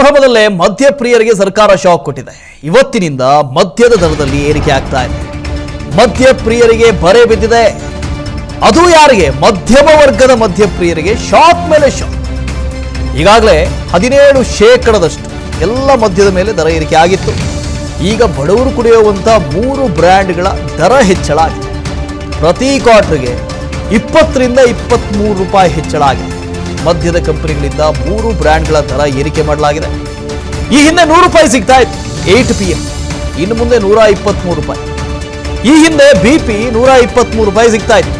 ಸಂಭ್ರಮದಲ್ಲೇ ಮದ್ಯಪ್ರಿಯರಿಗೆ ಸರ್ಕಾರ ಶಾಕ್ ಕೊಟ್ಟಿದೆ. ಇವತ್ತಿನಿಂದ ಮದ್ಯದ ದರದಲ್ಲಿ ಏರಿಕೆ ಆಗ್ತಾ ಇದೆ. ಮದ್ಯಪ್ರಿಯರಿಗೆ ಬರೆ ಬಿದ್ದಿದೆ. ಅದು ಯಾರಿಗೆ? ಮಧ್ಯಮ ವರ್ಗದ ಮದ್ಯಪ್ರಿಯರಿಗೆ ಶಾಕ್ ಮೇಲೆ ಶಾಕ್. ಈಗಾಗಲೇ 17% ಎಲ್ಲ ಮದ್ಯದ ಮೇಲೆ ದರ ಏರಿಕೆ ಆಗಿತ್ತು. ಈಗ ಬಡವರು ಕುಡಿಯುವಂಥ 3 ಬ್ರ್ಯಾಂಡ್ಗಳ ದರ ಹೆಚ್ಚಳ ಆಗಿದೆ. ಪ್ರತಿ ಕ್ವಾರ್ಟರ್ಗೆ 20 ರಿಂದ 23 ರೂಪಾಯಿ ಹೆಚ್ಚಳ ಆಗಿದೆ. ಮದ್ಯದ ಕಂಪನಿಗಳಿಂದ 3 ಬ್ರ್ಯಾಂಡ್ಗಳ ದರ ಏರಿಕೆ ಮಾಡಲಾಗಿದೆ. ಈ ಹಿಂದೆ 100 ರೂಪಾಯಿ ಸಿಗ್ತಾ ಇತ್ತು 8 PM, ಇನ್ನು ಮುಂದೆ 123 ರೂಪಾಯಿ. ಈ ಹಿಂದೆ BP 123 ರೂಪಾಯಿ ಸಿಗ್ತಾ ಇತ್ತು,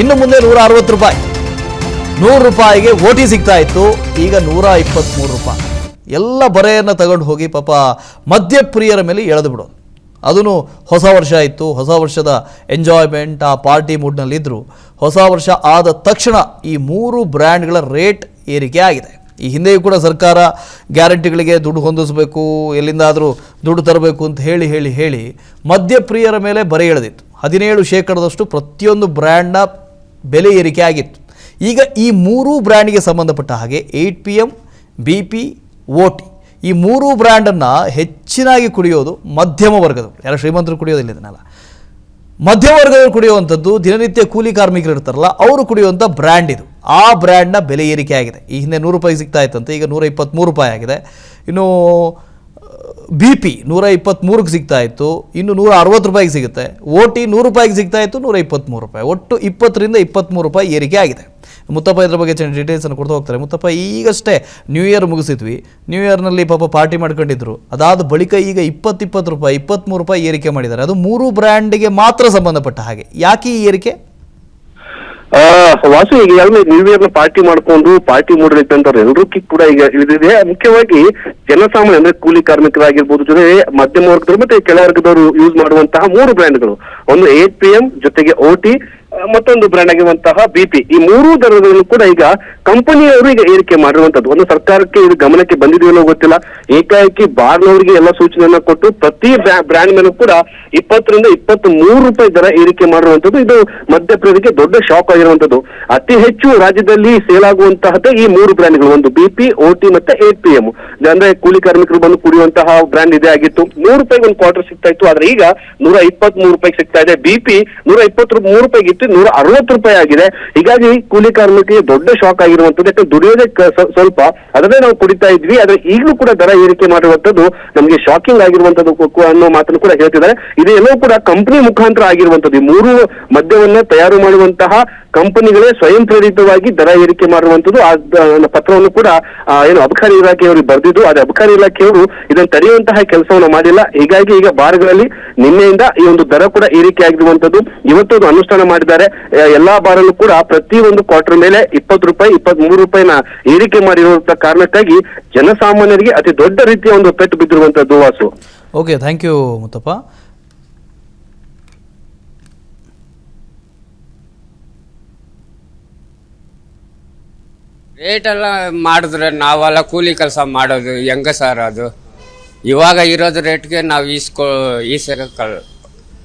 ಇನ್ನು ಮುಂದೆ 160 ರೂಪಾಯಿ. 100 ರೂಪಾಯಿಗೆ ಓಟಿ ಸಿಗ್ತಾ ಇತ್ತು, ಈಗ 123 ರೂಪಾಯಿ. ಎಲ್ಲ ಬರೆಯನ್ನು ತಗೊಂಡು ಹೋಗಿ ಪಾಪ ಮದ್ಯಪ್ರಿಯರ ಮೇಲೆ ಎಳೆದು ಬಿಡೋದು. ಅದೂ ಹೊಸ ವರ್ಷ ಇತ್ತು, ಹೊಸ ವರ್ಷದ ಎಂಜಾಯ್ಮೆಂಟ್, ಆ ಪಾರ್ಟಿ ಮೂಡ್ನಲ್ಲಿದ್ದರು. ಹೊಸ ವರ್ಷ ಆದ ತಕ್ಷಣ ಈ 3 ಬ್ರ್ಯಾಂಡ್ಗಳ ರೇಟ್ ಏರಿಕೆ ಆಗಿದೆ. ಈ ಹಿಂದೆಯೂ ಕೂಡ ಸರ್ಕಾರ ಗ್ಯಾರಂಟಿಗಳಿಗೆ ದುಡ್ಡು ಹೊಂದಿಸಬೇಕು, ಎಲ್ಲಿಂದಾದರೂ ದುಡ್ಡು ತರಬೇಕು ಅಂತ ಹೇಳಿ ಮದ್ಯಪ್ರಿಯರ ಮೇಲೆ ಬರೆ ಎಳೆದಿತ್ತು. 17% ಪ್ರತಿಯೊಂದು ಬ್ರ್ಯಾಂಡ್ನ ಬೆಲೆ ಏರಿಕೆ ಆಗಿತ್ತು. ಈಗ ಈ 3 ಬ್ರ್ಯಾಂಡ್ಗೆ ಸಂಬಂಧಪಟ್ಟ ಹಾಗೆ 8 PM, BP, ಓಟಿ ಈ 3 ಬ್ರ್ಯಾಂಡನ್ನು ಹೆಚ್ಚಿನಾಗಿ ಕುಡಿಯೋದು ಮಧ್ಯಮ ವರ್ಗದವರು. ಯಾರು ಶ್ರೀಮಂತರು ಕುಡಿಯೋದಿಲ್ಲ ಇದನ್ನೆಲ್ಲ. ಮಧ್ಯಮ ವರ್ಗದವರು ಕುಡಿಯುವಂಥದ್ದು, ದಿನನಿತ್ಯ ಕೂಲಿ ಕಾರ್ಮಿಕರು ಇರ್ತಾರಲ್ಲ ಅವರು ಕುಡಿಯುವಂಥ ಬ್ರ್ಯಾಂಡ್ ಇದು. ಆ ಬ್ರ್ಯಾಂಡ್ನ ಬೆಲೆ ಏರಿಕೆ ಆಗಿದೆ. ಈ ಹಿಂದೆ 100 ರೂಪಾಯಿ ಸಿಗ್ತಾ ಇತ್ತಂತೆ, ಈಗ 123 ರೂಪಾಯಿ ಆಗಿದೆ. ಇನ್ನು BP 123ಕ್ಕೆ ಸಿಗ್ತಾ ಇತ್ತು, ಇನ್ನು 160 ರೂಪಾಯಿಗೆ ಸಿಗುತ್ತೆ. ಓಟಿ 100 ರೂಪಾಯಿಗೆ ಸಿಗ್ತಾ ಇತ್ತು, 123 ರೂಪಾಯಿ. ಒಟ್ಟು 20 ರಿಂದ 23 ರೂಪಾಯಿ ಏರಿಕೆ ಆಗಿದೆ. ಮುತ್ತಪ್ಪ ಇದ್ರ ಬಗ್ಗೆ ಡೀಟೇಲ್ಸನ್ನು ಕೊಡ್ತಾ ಹೋಗ್ತಾರೆ. ಮುತ್ತಪ್ಪ, ಈಗಷ್ಟೇ ನ್ಯೂ ಇಯರ್ ಮುಗಿಸಿದ್ವಿ. ನ್ಯೂ ಇಯರ್ನಲ್ಲಿ ಪಾಪ ಪಾರ್ಟಿ ಮಾಡ್ಕೊಂಡಿದ್ರು. ಅದಾದ ಬಳಿಕ ಈಗ 20 ರೂಪಾಯಿ 23 ರೂಪಾಯಿ ಏರಿಕೆ ಮಾಡಿದ್ದಾರೆ. ಅದು 3 ಬ್ರ್ಯಾಂಡ್ಗೆ ಮಾತ್ರ ಸಂಬಂಧಪಟ್ಟ ಹಾಗೆ. ಯಾಕೆ ಈ ಏರಿಕೆ? ವಾಸು, ಈಗ ಯಾರು ನ್ಯೂ ಇಯರ್ ನ ಪಾರ್ಟಿ ಮಾಡ್ಕೊಂಡು ಪಾರ್ಟಿ ಮೂಡಿರ್ತಂತವ್ರು ಎಲ್ಲರಿಗೂ ಕೂಡ ಈಗ ಇದಿದೆ. ಮುಖ್ಯವಾಗಿ ಜನಸಾಮಾನ್ಯ ಅಂದ್ರೆ ಕೂಲಿ ಕಾರ್ಮಿಕರಾಗಿರ್ಬೋದು, ಜೊತೆ ಮಧ್ಯಮ ವರ್ಗದವರು ಮತ್ತೆ ಕೆಳ ವರ್ಗದವರು ಯೂಸ್ ಮಾಡುವಂತಹ 3 ಬ್ರ್ಯಾಂಡ್ಗಳು. ಒಂದು 8 PM, ಜೊತೆಗೆ ಓಟಿ, ಮತ್ತೊಂದು ಬ್ರ್ಯಾಂಡ್ ಆಗಿರುವಂತಹ BP. ಈ 3 ದರಗಳನ್ನು ಕೂಡ ಈಗ ಕಂಪನಿಯವರು ಈಗ ಏರಿಕೆ ಮಾಡಿರುವಂತದ್ದು. ಒಂದು ಸರ್ಕಾರಕ್ಕೆ ಇದು ಗಮನಕ್ಕೆ ಬಂದಿದೆಯೋ ಗೊತ್ತಿಲ್ಲ. ಏಕಾಏಕಿ ಬಾರ್ನವರಿಗೆ ಎಲ್ಲ ಸೂಚನೆಯನ್ನ ಕೊಟ್ಟು ಪ್ರತಿ ಬ್ರ್ಯಾಂಡ್ ಮೇಲೂ ಕೂಡ 20 ರಿಂದ 23 ರೂಪಾಯಿ ದರ ಏರಿಕೆ ಮಾಡಿರುವಂತದ್ದು. ಇದು ಮಧ್ಯಪ್ರದೇಶಕ್ಕೆ ದೊಡ್ಡ ಶಾಕ್ ಆಗಿರುವಂತದ್ದು. ಅತಿ ಹೆಚ್ಚು ರಾಜ್ಯದಲ್ಲಿ ಸೇಲ್ ಆಗುವಂತಹದ್ದೇ ಈ 3 ಬ್ರ್ಯಾಂಡ್ಗಳು. ಒಂದು BP, ಓಟಿ ಮತ್ತೆ 8 PM. ಅಂದ್ರೆ ಕೂಲಿ ಕಾರ್ಮಿಕರು ಬಂದು ಕುಡಿಯುವಂತಹ ಬ್ರ್ಯಾಂಡ್ ಇದೇ ಆಗಿತ್ತು. 100 ರೂಪಾಯಿಗೆ ಒಂದು ಕ್ವಾರ್ಟರ್ ಸಿಗ್ತಾ ಇತ್ತು, ಆದ್ರೆ ಈಗ 123 ರೂಪಾಯಿಗೆ ಸಿಗ್ತಾ ಇದೆ. BP 123 ರೂಪಾಯಿಗೆ ಇತ್ತು, 160 ರೂಪಾಯಿ ಆಗಿದೆ. ಹೀಗಾಗಿ ಕೂಲಿ ಕಾರ್ಮಿಕರಿಗೆ ದೊಡ್ಡ ಶಾಕ್ ಆಗಿರುವಂತದ್ದು. ಯಾಕಂದ್ರೆ ದುಡಿಯೋದೇ ಸ್ವಲ್ಪ, ಅದನ್ನೇ ನಾವು ಕುಡಿತಾ ಇದ್ವಿ, ಆದ್ರೆ ಈಗಲೂ ಕೂಡ ದರ ಏರಿಕೆ ಮಾಡಿರುವಂತದ್ದು ನಮಗೆ ಶಾಕಿಂಗ್ ಆಗಿರುವಂತದ್ದು ಅನ್ನೋ ಮಾತನ್ನು ಕೂಡ ಹೇಳ್ತಿದ್ದಾರೆ. ಇದು ಎಲ್ಲವೂ ಕೂಡ ಕಂಪನಿ ಮುಖಾಂತರ ಆಗಿರುವಂತದ್ದು. ಈ 3 ಮದ್ಯವನ್ನ ತಯಾರು ಮಾಡುವಂತಹ ಕಂಪನಿಗಳೇ ಸ್ವಯಂ ಪ್ರೇರಿತವಾಗಿ ದರ ಏರಿಕೆ ಮಾಡಿರುವಂತದ್ದು. ಆ ಪತ್ರವನ್ನು ಕೂಡ ಏನು ಅಬಕಾರಿ ಇಲಾಖೆಯವರು ಬರೆದಿದ್ದು, ಆದ್ರೆ ಅಬಕಾರಿ ಇಲಾಖೆಯವರು ಇದನ್ನು ತಡೆಯುವಂತಹ ಕೆಲಸವನ್ನು ಮಾಡಿಲ್ಲ. ಹೀಗಾಗಿ ಈಗ ಬಾರ್ಗಳಲ್ಲಿ ನಿನ್ನೆಯಿಂದ ಈ ಒಂದು ದರ ಕೂಡ ಏರಿಕೆ ಆಗಿರುವಂತದ್ದು. ಇವತ್ತು ಅದು ಅನುಷ್ಠಾನ ಮಾಡಿದ್ದಾರೆ. ಎಲ್ಲಾ ಬಾರಲ್ಲೂ ಕೂಡ ಪ್ರತಿ ಒಂದು ಕ್ವಾರ್ಟರ್ ಮೇಲೆ 20 ರೂಪಾಯಿ 23 ರೂಪಾಯಿನ ಏರಿಕೆ ಮಾಡಿರುವಂತಹ ಕಾರಣಕ್ಕಾಗಿ ಜನಸಾಮಾನ್ಯರಿಗೆ ಅತಿ ದೊಡ್ಡ ರೀತಿಯ ಒಂದು ಪೆಟ್ಟು ಬಿದ್ದಿರುವಂತದ್ದು. Vasu, okay, thank you Muthappa. Rate ಎಲ್ಲ ಮಾಡಿದ್ರೆ ನಾವೆಲ್ಲ ಕೂಲಿ ಕೆಲಸ ಮಾಡೋದು ಹೆಂಗ ಸರ್? ಅದು ಇವಾಗ ಇರೋದು ರೇಟ್ಗೆ ನಾವು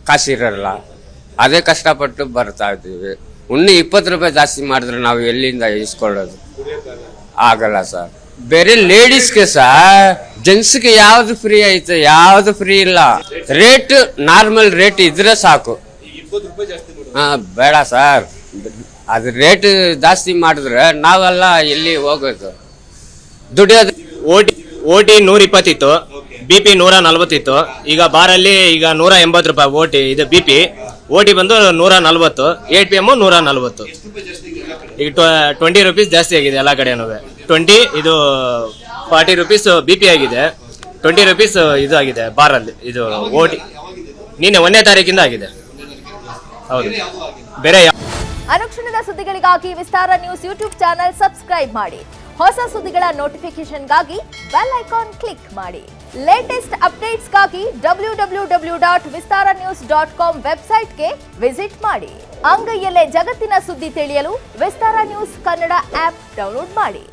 ಕಾಸಿರಲ್ಲ, ಅದೇ ಕಷ್ಟಪಟ್ಟು ಬರ್ತಾ ಇದ್ದೀವಿ. ಇನ್ನೂ 20 ರೂಪಾಯಿ ಜಾಸ್ತಿ ಮಾಡಿದ್ರೆ ನಾವು ಎಲ್ಲಿಂದ ಈಸ್ಕೊಳ್ಳೋದು? ಆಗಲ್ಲ ಸರ್. ಬೇರೆ ಲೇಡೀಸ್ಗೆ ಸರ್, ಜೆಂಟ್ಸ್ಗೆ ಯಾವ್ದು ಫ್ರೀ ಐತೆ? ಯಾವ್ದು ಫ್ರೀ ಇಲ್ಲ. ರೇಟ್ ನಾರ್ಮಲ್ ರೇಟ್ ಇದ್ರೆ ಸಾಕು. ಬೇಡ ಸರ್, ಅದು ರೇಟ್ ಜಾಸ್ತಿ ಮಾಡಿದ್ರೆ ನಾವೆಲ್ಲ ಎಲ್ಲಿ ಹೋಗೋದು? ದುಡಿಯೋದು. ಓಟಿ 120 ಇತ್ತು, BP 140 ಇತ್ತು. ಈಗ ಬಾರಲ್ಲಿ ಈಗ 180 ರೂಪಾಯಿ ಓಟಿ. ಇದು BP. ಓಟಿ ಬಂದು 140, 8 PM 140. ಈಗ 20 ರೂಪೀಸ್ ಜಾಸ್ತಿ ಆಗಿದೆ ಎಲ್ಲ ಕಡೆನೂ. 20 ಇದು 40 ರೂಪೀಸ್ BP ಆಗಿದೆ, 20 ರೂಪೀಸ್ ಇದು ಆಗಿದೆ ಬಾರಲ್ಲಿ. ಇದು ಓಟಿ ನಿನ್ನೆ 1ನೇ ತಾರೀಕಿಂದ ಆಗಿದೆ. ಹೌದು, ಬೇರೆ ಅನುಕ್ಷಣದ ಸುದ್ದಿಗಳಿಗಾಗಿ ವಿಸ್ತಾರ ನ್ಯೂಸ್ ಯೂಟ್ಯೂಬ್ ಚಾನೆಲ್ ಸಬ್ಸ್ಕ್ರೈಬ್ ಮಾಡಿ. ಹೊಸ ಸುದ್ದಿಗಳ ನೋಟಿಫಿಕೇಶನ್ಗಾಗಿ ಬೆಲ್ ಐಕಾನ್ ಕ್ಲಿಕ್ ಮಾಡಿ. ಲೇಟೆಸ್ಟ್ ಅಪ್ಡೇಟ್ಸ್ಗಾಗಿ www.vistaranews.com ವೆಬ್ಸೈಟ್ಗೆ ವಿಸಿಟ್ ಮಾಡಿ. ಅಂಗೈಯಲ್ಲೇ ಜಗತ್ತಿನ ಸುದ್ದಿ ತಿಳಿಯಲು ವಿಸ್ತಾರ ನ್ಯೂಸ್ ಕನ್ನಡ ಆಪ್ ಡೌನ್ಲೋಡ್ ಮಾಡಿ.